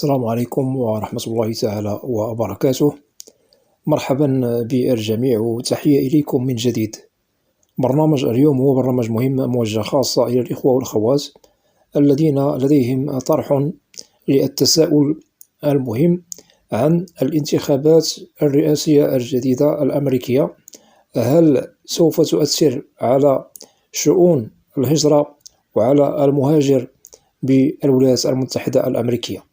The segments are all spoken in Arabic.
السلام عليكم ورحمة الله تعالى وبركاته. مرحبا بالجميع وتحية إليكم من جديد. برنامج اليوم هو برنامج مهم موجه خاصة إلى الإخوة والأخوات الذين لديهم طرح للتساؤل المهم عن الانتخابات الرئاسية الجديدة الأمريكية. هل سوف تؤثر على شؤون الهجرة وعلى المهاجر بالولايات المتحدة الأمريكية؟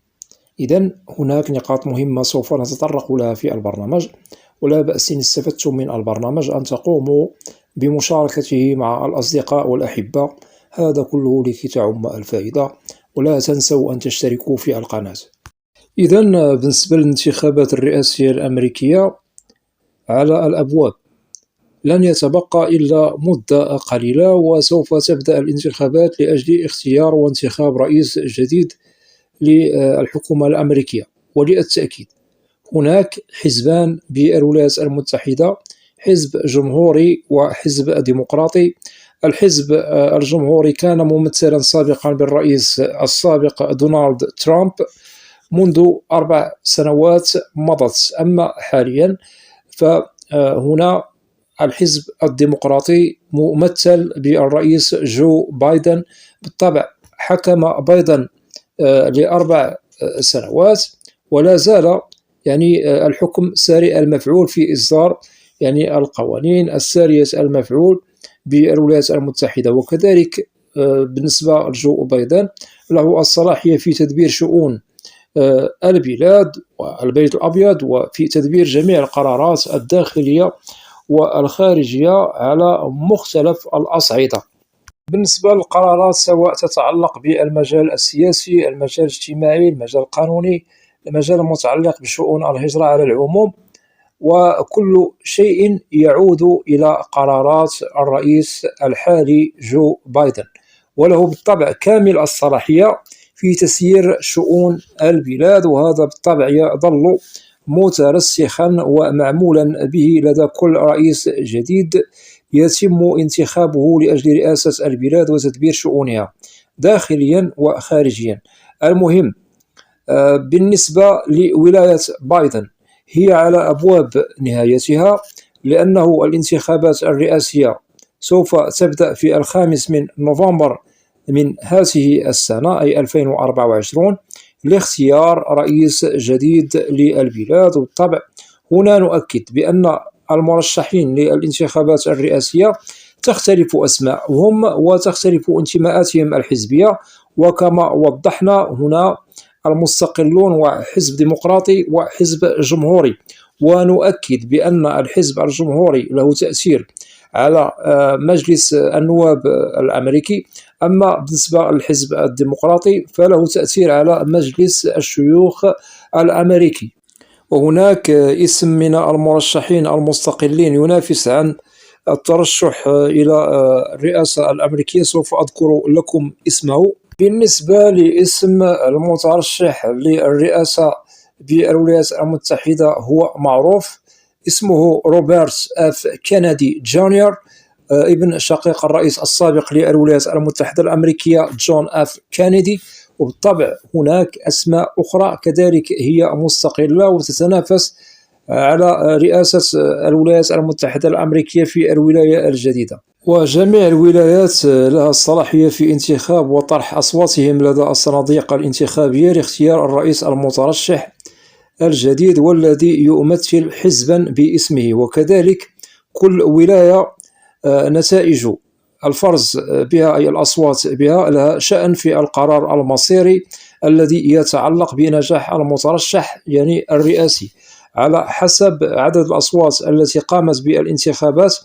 إذن هناك نقاط مهمة سوف نتطرق لها في البرنامج، ولا بأس إن استفدتم من البرنامج أن تقوموا بمشاركته مع الأصدقاء والأحبة، هذا كله لكي تعم الفائدة. ولا تنسوا أن تشتركوا في القناة. إذن بالنسبة للانتخابات الرئاسية الأمريكية على الأبواب، لن يتبقى إلا مدة قليلة وسوف تبدأ الانتخابات لأجل اختيار وانتخاب رئيس جديد للحكومة الأمريكية. وللتأكيد هناك حزبان بالولايات المتحدة، حزب جمهوري وحزب ديمقراطي. الحزب الجمهوري كان ممثلا سابقا بالرئيس السابق دونالد ترامب منذ 4 سنوات مضت، أما حاليا فهنا الحزب الديمقراطي ممثل بالرئيس جو بايدن. بالطبع حكم بايدن ل4 سنوات ولا زال الحكم ساري المفعول في إصدار القوانين السارية المفعول بالولايات المتحدة. وكذلك بالنسبة لجو بايدن له الصلاحية في تدبير شؤون البلاد والبيت الأبيض وفي تدبير جميع القرارات الداخلية والخارجية على مختلف الأصعدة. بالنسبة للقرارات سواء تتعلق بالمجال السياسي، المجال الاجتماعي، المجال القانوني، المجال المتعلق بشؤون الهجرة على العموم، وكل شيء يعود إلى قرارات الرئيس الحالي جو بايدن، وله بالطبع كامل الصلاحية في تسيير شؤون البلاد، وهذا بالطبع يظل مترسخا ومعمولا به لدى كل رئيس جديد يتم انتخابه لأجل رئاسة البلاد وتدبير شؤونها داخليا وخارجيا. المهم بالنسبة لولاية بايدن هي على أبواب نهايتها، لأنه الانتخابات الرئاسية سوف تبدأ في 5 من نوفمبر من هذه السنة أي 2024 لاختيار رئيس جديد للبلاد. وبالطبع هنا نؤكد بأن المرشحين للانتخابات الرئاسية تختلف أسماءهم وتختلف انتماءاتهم الحزبية، وكما وضحنا هنا المستقلون وحزب ديمقراطي وحزب جمهوري. ونؤكد بأن الحزب الجمهوري له تأثير على مجلس النواب الأمريكي، أما بالنسبة للحزب الديمقراطي فله تأثير على مجلس الشيوخ الأمريكي. وهناك اسم من المرشحين المستقلين ينافس عن الترشح إلى الرئاسة الأمريكية، سوف أذكر لكم اسمه. بالنسبة لاسم المترشح للرئاسة بالولايات المتحدة هو معروف، اسمه روبرت اف كينيدي جونيور، ابن شقيق الرئيس السابق للولايات المتحدة الأمريكية جون اف كينيدي. وبالطبع هناك أسماء أخرى كذلك هي مستقلة وتتنافس على رئاسة الولايات المتحدة الأمريكية في الولاية الجديدة. وجميع الولايات لها الصلاحية في انتخاب وطرح أصواتهم لدى الصناديق الانتخابية لاختيار الرئيس المترشح الجديد والذي يمثل حزبا باسمه. وكذلك كل ولاية نتائج الفرز بها أي الأصوات بها لها شأن في القرار المصيري الذي يتعلق بنجاح المترشح الرئاسي على حسب عدد الأصوات التي قامت بالانتخابات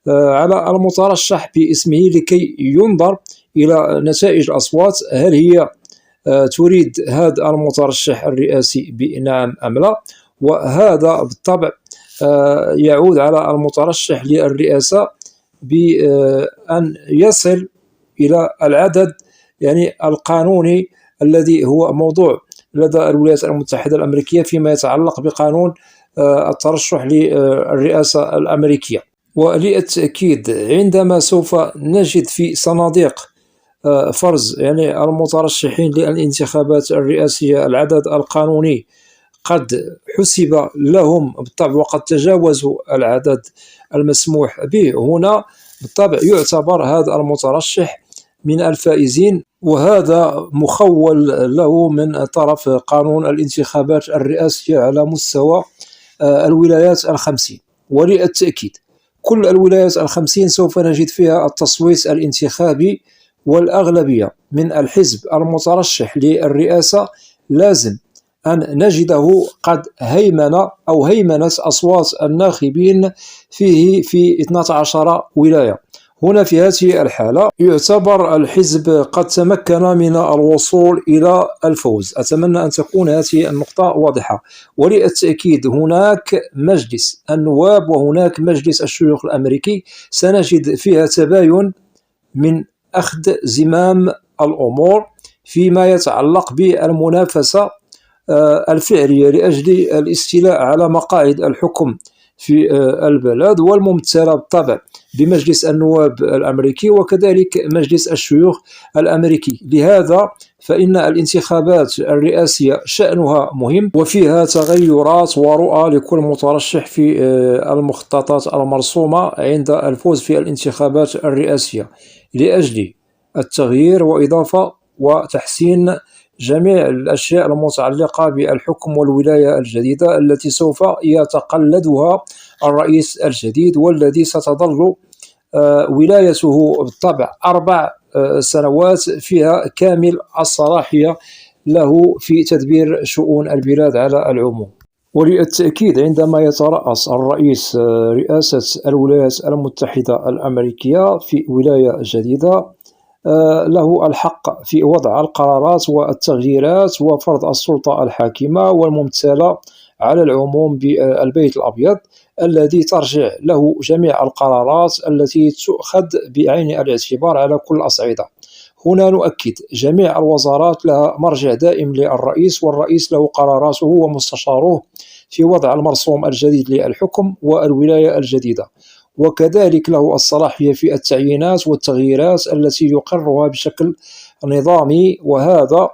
على المترشح باسمه، لكي ينظر إلى نتائج الأصوات هل هي تريد هذا المترشح الرئاسي بنعم أم لا. وهذا بالطبع يعود على المترشح للرئاسة بأن يصل إلى العدد القانوني الذي هو موضوع لدى الولايات المتحدة الأمريكية فيما يتعلق بقانون الترشح للرئاسة الأمريكية. وللتأكيد عندما سوف نجد في صناديق فرز يعني المترشحين للانتخابات الرئاسية العدد القانوني قد حسب لهم بالطبع وقد تجاوزوا العدد المسموح به، هنا بالطبع يعتبر هذا المترشح من الفائزين، وهذا مخول له من طرف قانون الانتخابات الرئاسية على مستوى الولايات الخمسين. وللتأكيد كل الولايات الخمسين سوف نجد فيها التصويت الانتخابي، والأغلبية من الحزب المترشح للرئاسة لازم أن نجده قد هيمن أو هيمنت أصوات الناخبين فيه في 12 ولاية. هنا في هذه الحالة يعتبر الحزب قد تمكن من الوصول إلى الفوز. أتمنى أن تكون هذه النقطة واضحة. وللتأكيد هناك مجلس النواب وهناك مجلس الشيوخ الأمريكي سنجد فيها تباين من أخذ زمام الأمور فيما يتعلق بالمنافسة الفعلية لأجل الاستيلاء على مقاعد الحكم في البلد، والممثلة بالطبع بمجلس النواب الأمريكي وكذلك مجلس الشيوخ الأمريكي. لهذا فإن الانتخابات الرئاسية شأنها مهم، وفيها تغيرات ورؤى لكل مترشح في المخططات المرسومة عند الفوز في الانتخابات الرئاسية لأجل التغيير وإضافة وتحسين جميع الأشياء المتعلقة بالحكم والولاية الجديدة التي سوف يتقلدها الرئيس الجديد، والذي ستظل ولايته بالطبع 4 سنوات فيها كامل الصلاحية له في تدبير شؤون البلاد على العموم. وللتأكيد عندما يترأس الرئيس رئاسة الولايات المتحدة الأمريكية في ولاية جديدة له الحق في وضع القرارات والتغييرات وفرض السلطة الحاكمة والممثلة على العموم بالبيت الأبيض، الذي ترجع له جميع القرارات التي تؤخذ بعين الاعتبار على كل الأصعدة. هنا نؤكد جميع الوزارات لها مرجع دائم للرئيس، والرئيس له قراراته ومستشاروه في وضع المرسوم الجديد للحكم والولاية الجديدة، وكذلك له الصلاحية في التعيينات والتغييرات التي يقرها بشكل نظامي، وهذا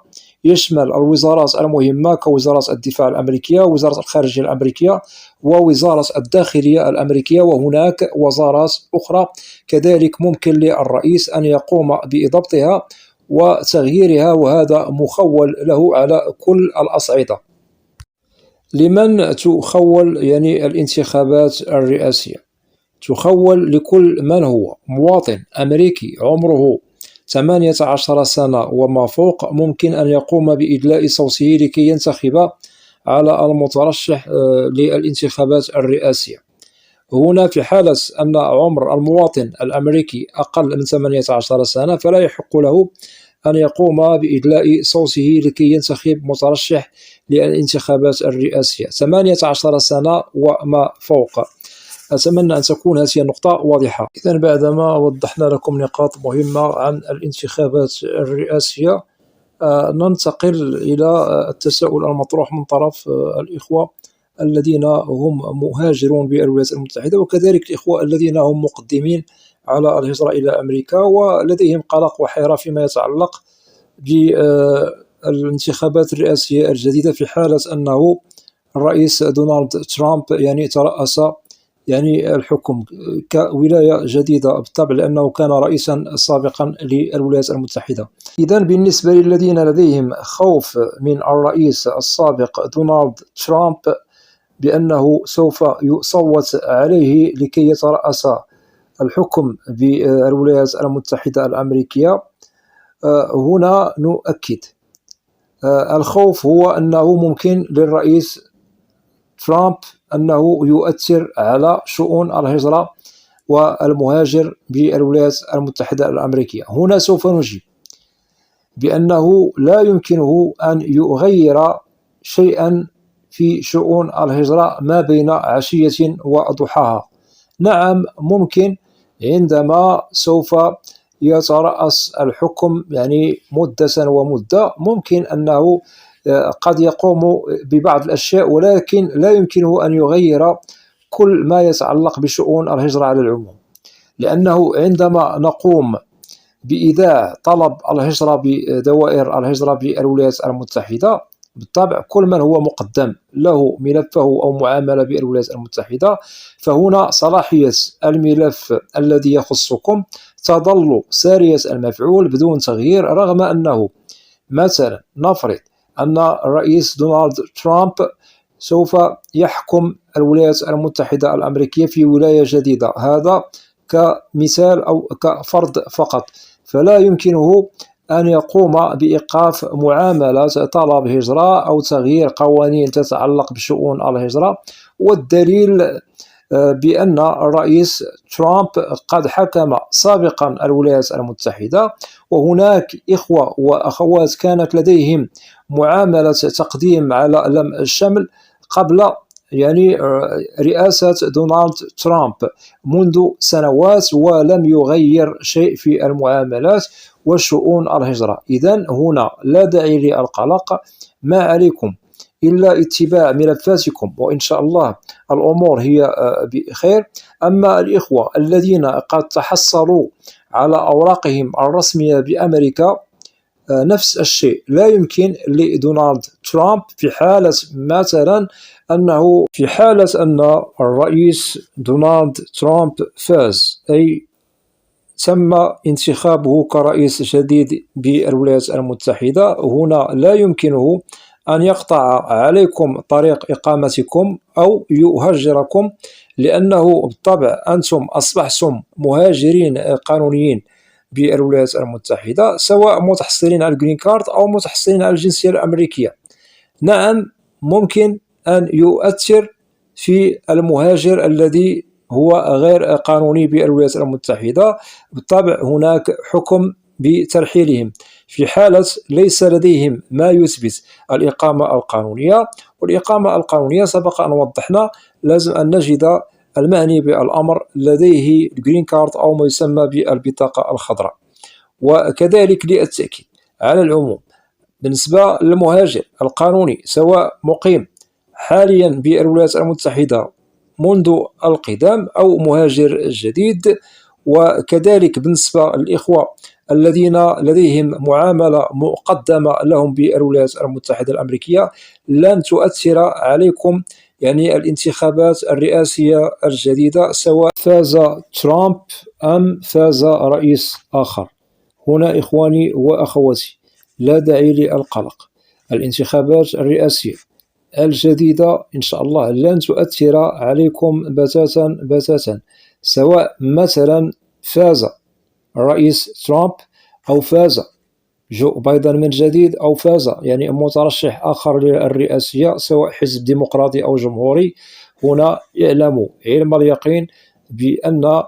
يشمل الوزارات المهمة كوزارة الدفاع الأمريكية، وزارة الخارجية الأمريكية، ووزارة الداخلية الأمريكية، وهناك وزارات أخرى كذلك ممكن للرئيس أن يقوم بضبطها وتغييرها، وهذا مخول له على كل الأصعدة. لمن تخول يعني الانتخابات الرئاسية؟ تخول لكل من هو مواطن أمريكي عمره 18 سنة وما فوق، ممكن أن يقوم بإدلاء صوته لكي ينتخب على المترشح للانتخابات الرئاسية. هنا في حالة أن عمر المواطن الأمريكي أقل من 18 سنة فلا يحق له أن يقوم بإدلاء صوته لكي ينتخب مترشح للانتخابات الرئاسية. 18 سنة وما فوق. أتمنى أن تكون هذه النقطة واضحة. إذن بعدما وضحنا لكم نقاط مهمة عن الانتخابات الرئاسية، ننتقل إلى التساؤل المطروح من طرف الإخوة الذين هم مهاجرون بالولايات المتحدة، وكذلك الإخوة الذين هم مقدمين على الهجرة إلى أمريكا ولديهم قلق وحيرة فيما يتعلق بالانتخابات الرئاسية الجديدة في حالة أنه الرئيس دونالد ترامب يعني ترأس يعني الحكم كولاية جديدة بالطبع، لأنه كان رئيسا سابقا للولايات المتحدة. إذن بالنسبة للذين لديهم خوف من الرئيس السابق دونالد ترامب بأنه سوف يصوت عليه لكي يترأس الحكم بالولايات المتحدة الأمريكية، هنا نؤكد الخوف هو أنه ممكن للرئيس ترامب أنه يؤثر على شؤون الهجرة والمهاجر بالولايات المتحدة الأمريكية. هنا سوف نجيب بأنه لا يمكنه أن يغير شيئا في شؤون الهجرة ما بين عشية وضحاها. نعم ممكن عندما سوف يترأس الحكم يعني مدة ومدة ممكن أنه قد يقوم ببعض الأشياء، ولكن لا يمكنه أن يغير كل ما يتعلق بشؤون الهجرة على العموم، لأنه عندما نقوم بإيداع طلب الهجرة بدوائر الهجرة بالولايات المتحدة. بالطبع كل من هو مقدم له ملفه أو معاملة بالولايات المتحدة، فهنا صلاحية الملف الذي يخصكم تظل سارية المفعول بدون تغيير، رغم أنه مثلا نفرض أن الرئيس دونالد ترامب سوف يحكم الولايات المتحدة الأمريكية في ولاية جديدة، هذا كمثال أو كفرض فقط، فلا يمكنه أن يقوم بإيقاف معاملة طلب هجرة أو تغيير قوانين تتعلق بشؤون الهجرة. والدليل بأن الرئيس ترامب قد حكم سابقا الولايات المتحدة، وهناك إخوة وأخوات كانت لديهم معاملة تقديم على لم الشمل قبل رئاسة دونالد ترامب منذ سنوات، ولم يغير شيء في المعاملات وشؤون الهجرة. إذن هنا لا داعي للقلق، ما عليكم إلا اتباع ملفاتكم وإن شاء الله الأمور هي بخير. أما الإخوة الذين قد تحصلوا على أوراقهم الرسمية بأمريكا، نفس الشيء لا يمكن لدونالد ترامب في حالة مثلا أن الرئيس دونالد ترامب فاز، أي تم انتخابه كرئيس جديد بالولايات المتحدة، هنا لا يمكنه أن يقطع عليكم طريق إقامتكم أو يهجركم، لأنه بالطبع أنتم أصبحتم مهاجرين قانونيين بالولايات المتحدة، سواء متحصلين على الجرين كارد أو متحصلين على الجنسية الأمريكية. نعم، ممكن أن يؤثر في المهاجر الذي هو غير قانوني بالولايات المتحدة، بالطبع هناك حكم بترحيلهم في حالة ليس لديهم ما يثبت الإقامة القانونية. والإقامة القانونية سبق أن وضحنا لازم أن نجد المعني بالأمر لديه الجرين كارد أو ما يسمى بالبطاقة الخضراء. وكذلك للتأكيد على العموم، بالنسبة للمهاجر القانوني سواء مقيم حاليا بالولايات المتحدة منذ القدام أو مهاجر جديد، وكذلك بالنسبة للإخوة الذين لديهم معاملة مقدمة لهم بالولايات المتحدة الأمريكية، لن تؤثر عليكم الانتخابات الرئاسية الجديدة سواء فاز ترامب أم فاز رئيس آخر. هنا إخواني وأخواتي لا داعي للقلق، الانتخابات الرئاسية الجديدة إن شاء الله لن تؤثر عليكم بتاتا، سواء مثلا فاز الرئيس ترامب أو فاز جو بايدن من جديد أو فاز مترشح آخر للرئاسية سواء حزب ديمقراطي أو جمهوري. هنا اعلموا علم اليقين بأن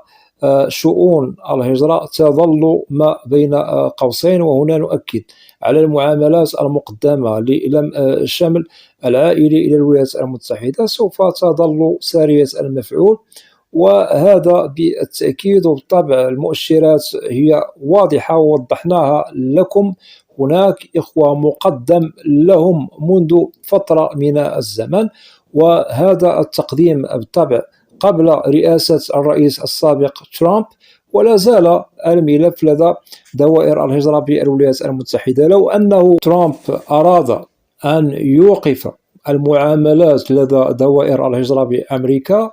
شؤون الهجرة تظل ما بين قوسين، وهنا نؤكد على المعاملات المقدمة للم الشمل العائلي إلى الولايات المتحدة سوف تظل سارية المفعول، وهذا بالتأكيد. وبالطبع المؤشرات هي واضحة ووضحناها لكم، هناك إخوة مقدم لهم منذ فترة من الزمن، وهذا التقديم بالطبع قبل رئاسة الرئيس السابق ترامب، ولا زال الملف لدى دوائر الهجرة بالولايات المتحدة. لو أنه ترامب أراد أن يوقف المعاملات لدى دوائر الهجرة بأمريكا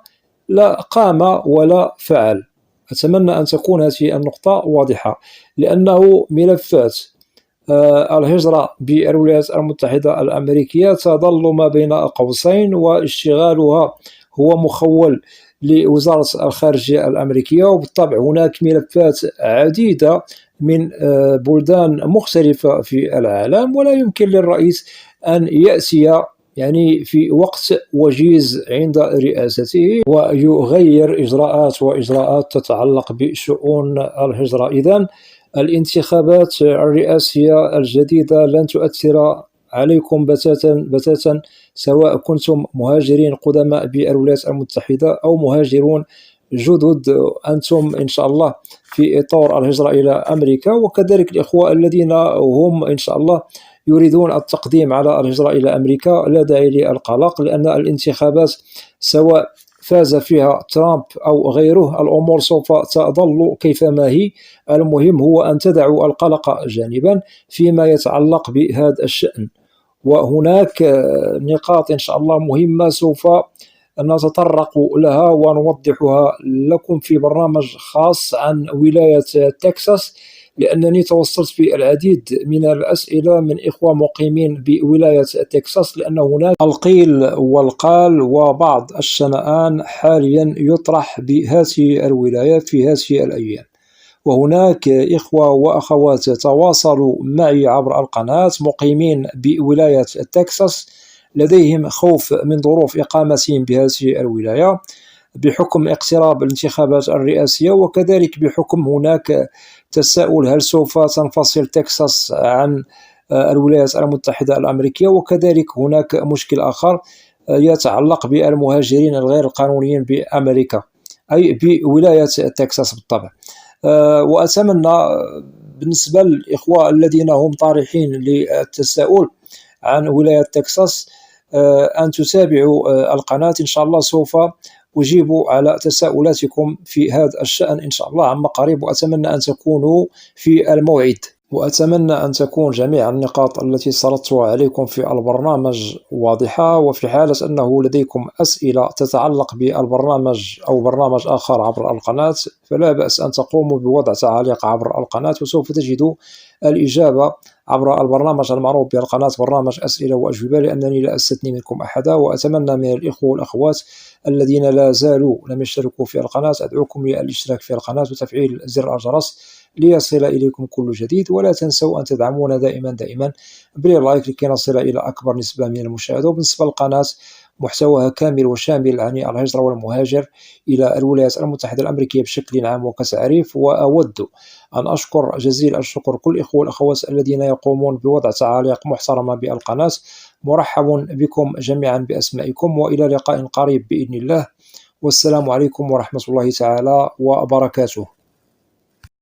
لا قام ولا فعل. أتمنى أن تكون هذه النقطة واضحة، لأنه ملفات الهجرة بالولايات المتحدة الأمريكية تظل ما بين قوسين، واشتغالها هو مخول لوزارة الخارجية الأمريكية. وبالطبع هناك ملفات عديدة من بلدان مختلفة في العالم، ولا يمكن للرئيس أن يأتي في وقت وجيز عند رئاسته ويغير إجراءات تتعلق بشؤون الهجرة. إذن الانتخابات الرئاسية الجديدة لن تؤثر عليكم بتاتا، سواء كنتم مهاجرين قدماء بالولايات المتحدة أو مهاجرون جدد أنتم إن شاء الله في إطار الهجرة إلى أمريكا، وكذلك الإخوة الذين هم إن شاء الله يريدون التقديم على الهجرة إلى أمريكا لا داعي للقلق، لأن الانتخابات سواء فاز فيها ترامب أو غيره الأمور سوف تظل كيفما هي. المهم هو أن تدعوا القلق جانبا فيما يتعلق بهذا الشأن. وهناك نقاط إن شاء الله مهمة سوف نتطرق لها ونوضحها لكم في برنامج خاص عن ولاية تكساس، لأنني توصلت في العديد من الأسئلة من إخوة مقيمين بولاية تكساس، لأن هناك القيل والقال وبعض الشنآن حاليا يطرح بهذه الولاية في هذه الأيام. وهناك إخوة وأخوات تواصلوا معي عبر القناة مقيمين بولاية تكساس لديهم خوف من ظروف إقامتهم بهذه الولاية بحكم اقتراب الانتخابات الرئاسية، وكذلك بحكم هناك تساؤل هل سوف تنفصل تكساس عن الولايات المتحدة الأمريكية. وكذلك هناك مشكل آخر يتعلق بالمهاجرين الغير القانونيين بأمريكا، أي بولاية تكساس بالطبع. وأتمنى بالنسبة للإخوة الذين هم طارحين للتساؤل عن ولاية تكساس أن تتابعوا القناة. إن شاء الله سوف أجيب على تساؤلاتكم في هذا الشأن إن شاء الله عما قريب، وأتمنى أن تكونوا في الموعد، وأتمنى أن تكون جميع النقاط التي سردتها عليكم في البرنامج واضحة. وفي حالة أنه لديكم أسئلة تتعلق بالبرنامج أو برنامج آخر عبر القناة فلا بأس أن تقوموا بوضع تعليق عبر القناة، وسوف تجدوا الإجابة عبر البرنامج المعروف بالقناة برنامج أسئلة وأجوبة، لأنني لا أستثني منكم أحدا. وأتمنى من الإخوة والأخوات الذين لا زالوا لم يشتركوا في القناة أدعوكم للاشتراك في القناة وتفعيل زر الجرس ليصل إليكم كل جديد. ولا تنسوا أن تدعمونا دائما باللايك لكي نصل إلى أكبر نسبة من المشاهدة. وبالنسبة للقناة محتواها كامل وشامل عن الهجرة والمهاجر إلى الولايات المتحدة الأمريكية بشكل عام وكتعريف. وأود أن أشكر جزيل الشكر كل الإخوة والأخوات الذين يقومون بوضع تعاليق محترمة بالقناة. مرحب بكم جميعا بأسمائكم، وإلى لقاء قريب بإذن الله، والسلام عليكم ورحمة الله تعالى وبركاته.